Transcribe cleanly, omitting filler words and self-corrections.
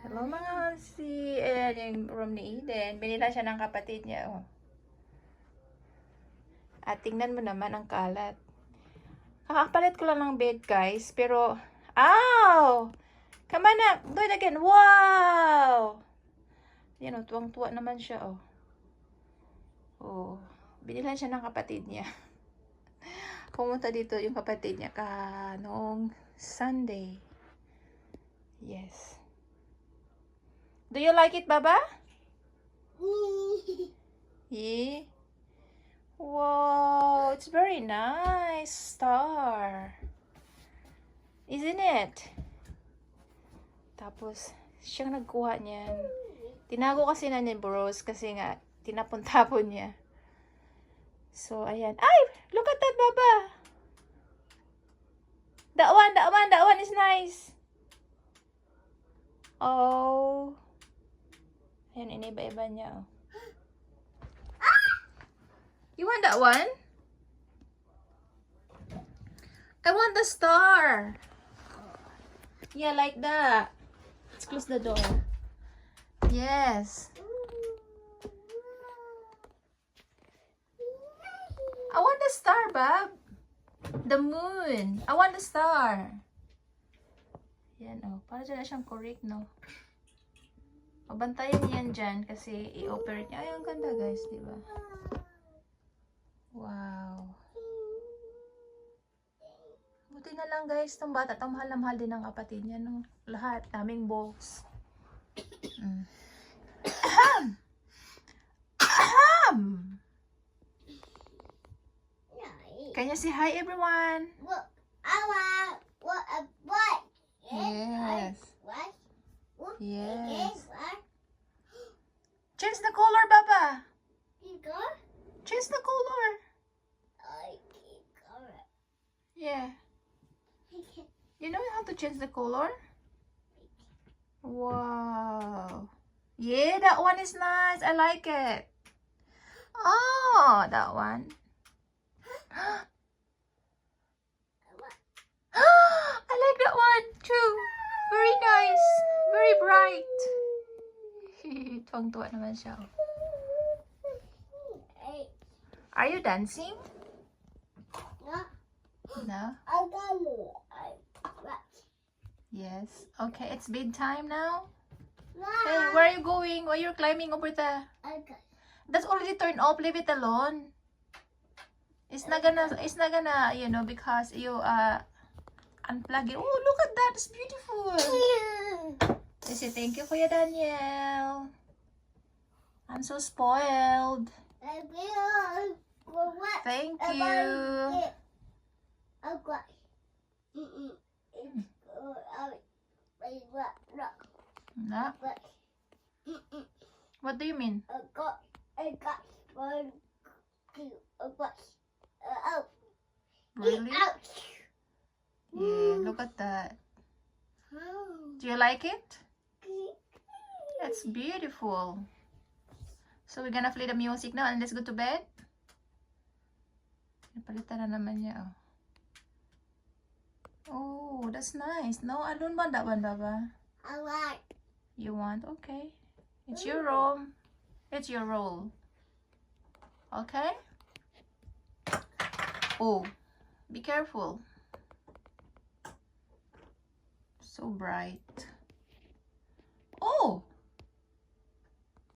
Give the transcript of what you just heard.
Hello mga yung room ni Eden. Binila siya ng kapatid niya, oh. At tingnan mo naman ang kalat. Kakapalit ko lang ng bed, guys. Pero, ow! Come on up. Do it again. Wow! Yan, oh. Tuwang-tuwa naman siya, oh. Oh. Binila siya ng kapatid niya. Pumunta dito yung kapatid niya noong Sunday. Yes. Do you like it, Baba? Yeah. Wow, it's very nice star. Isn't it? Tapos, siyang nagkuha niyan. Tinago kasi na ni Bros kasi nga, tinapon-tapon niya. So, ayan. Ay! Look at that, Baba! That one is nice. Oh. Ayan, iniba-iba niya, oh. You want that one? I want the star. Yeah, like that. Let's close the door. Yes. I want the star, Bob. The moon. I want the star. Yan, oh. Para dyan na siyang correct, no? Mabantayan niyan dyan kasi i-operate niya. Ay, ang ganda, guys, di ba? Wow. Buti na lang, guys, itong bata. Itong mahal na mahal din ng kapatid niya, no? Lahat. Daming balls. Can you say hi, everyone? Yes. Yes. Change the color, Baba. Change the color. Yeah. You know how to change the color? Wow. Yeah, that one is nice. I like it. Oh, that one. I like that one too. Very nice. Very bright. Tuwang-tuwa naman siya. Are you dancing? No? Yes. Okay, it's bedtime now. Hey, where are you going? Why you're climbing over the... That's already turned off. Leave it alone. It's not gonna, you know, because you unplug it. Oh, look at that. It's beautiful. You say thank you, Kuya Daniel. I'm so spoiled. Thank you. No? What do you mean? Really? Yeah, look at that. Do you like it? That's beautiful. So we're gonna play the music now and let's go to bed. Napalitan na naman niya, oh. Oh, that's nice. No, I don't want that one, Baba. I want. You want? Okay. It's your room. It's your role. Okay? Oh, be careful. So bright.